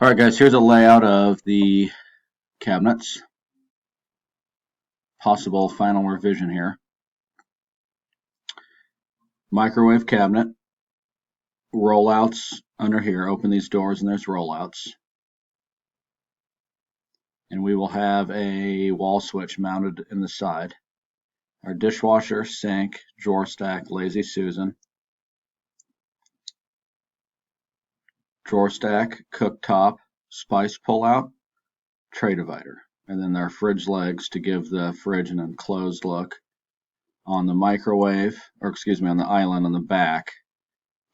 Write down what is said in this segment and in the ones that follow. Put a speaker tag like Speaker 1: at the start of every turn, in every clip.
Speaker 1: Alright guys, here's a layout of the cabinets. Possible final revision here. Microwave cabinet. Rollouts under here. Open these doors and there's rollouts. And we will have a wall switch mounted in the side. Our dishwasher, sink, drawer stack, Lazy Susan. Drawer stack, cooktop, spice pullout, tray divider. And then our fridge legs to give the fridge an enclosed look. On the microwave, or excuse me, on the island on the back,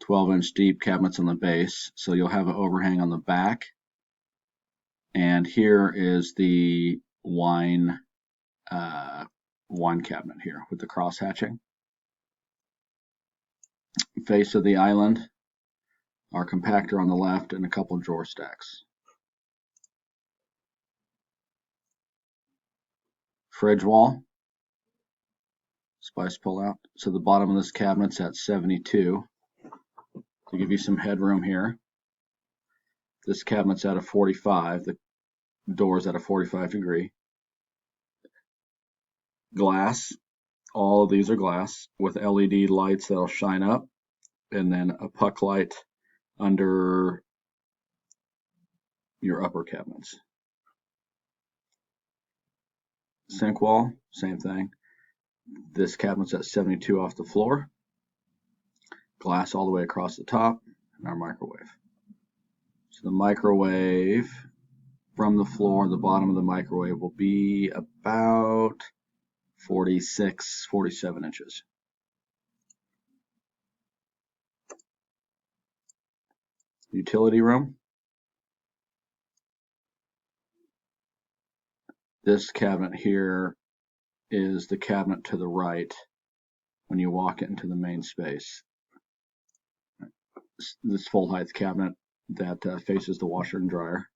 Speaker 1: 12-inch deep cabinets on the base, so you'll have an overhang on the back. And here is the wine cabinet here with the cross hatching. Face of the island, our compactor on the left, and a couple drawer stacks. Fridge wall, spice pull out. So the bottom of this cabinet's at 72 to give you some headroom here. This cabinet's at a 45. The door's at a 45 degree. Glass. All of these are glass with LED lights that'll shine up, and then a puck light under your upper cabinets. Sink wall, same thing. This cabinet's at 72 off the floor. Glass all the way across the top, and our microwave. So the microwave from the floor, the bottom of the microwave will be about 46, 47 inches. Utility room. This cabinet here is the cabinet to the right when you walk into the main space. This full height cabinet that faces the washer and dryer.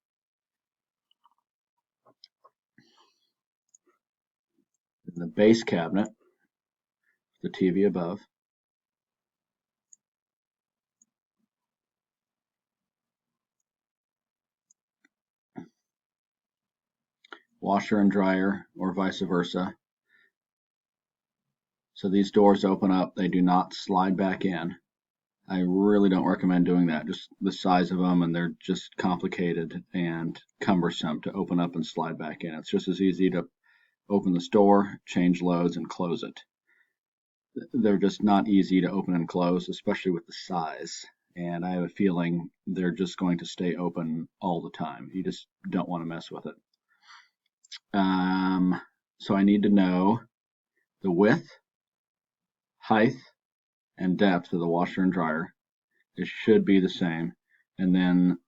Speaker 1: The base cabinet, the TV above. Washer and dryer, or vice versa. So these doors open up, they do not slide back in. I really don't recommend doing that. Just the size of them, and they're just complicated and cumbersome to open up and slide back in. It's just as easy to open this door, change loads, and close it. They're just not easy to open and close, especially with the size. And I have a feeling they're just going to stay open all the time. You just don't want to mess with it. So I need to know the width, height, and depth of the washer and dryer. It should be the same. And then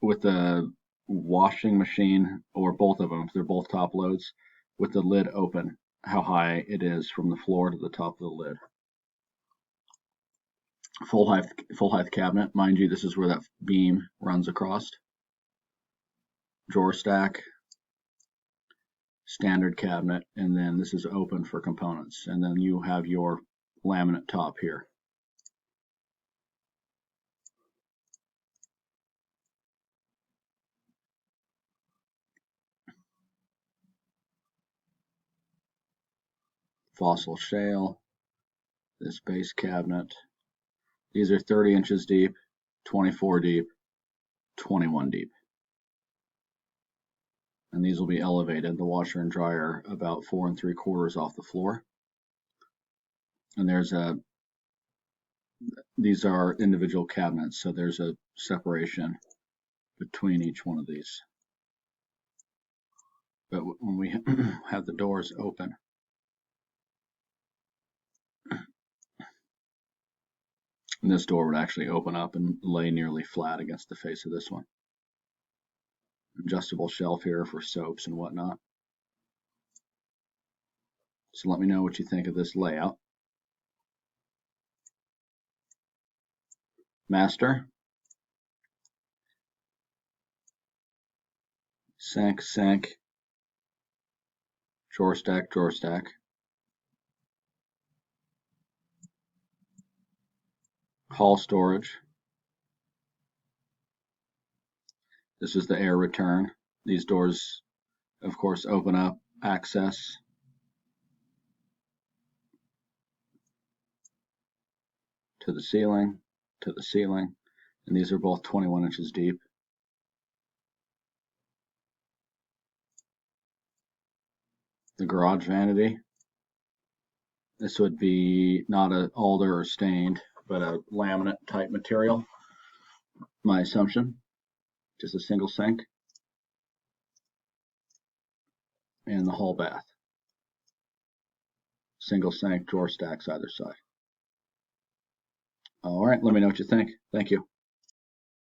Speaker 1: with the washing machine, or both of them, if they're both top loads, with the lid open, how high it is from the floor to the top of the lid. Full height cabinet, mind you, this is where that beam runs across. Drawer stack, standard cabinet, and then this is open for components, and then you have your laminate top here. Fossil shale, this base cabinet. These are 30 inches deep, 24 deep, 21 deep. And these will be elevated, the washer and dryer about 4 3/4 off the floor. And these are individual cabinets, so there's a separation between each one of these. But when we have the doors open, and this door would actually open up and lay nearly flat against the face of this one. Adjustable shelf here for soaps and whatnot. So let me know what you think of this layout. Master. Sink, sink. Drawer stack, drawer stack. Hall storage. This is the air return. These doors, of course, open up access to the ceiling, and these are both 21 inches deep. The garage vanity. This would be not an alder or stained, but a laminate type material. My assumption. Just a single sink. And the hall bath. Single sink, drawer stacks either side. All right, let me know what you think. Thank you.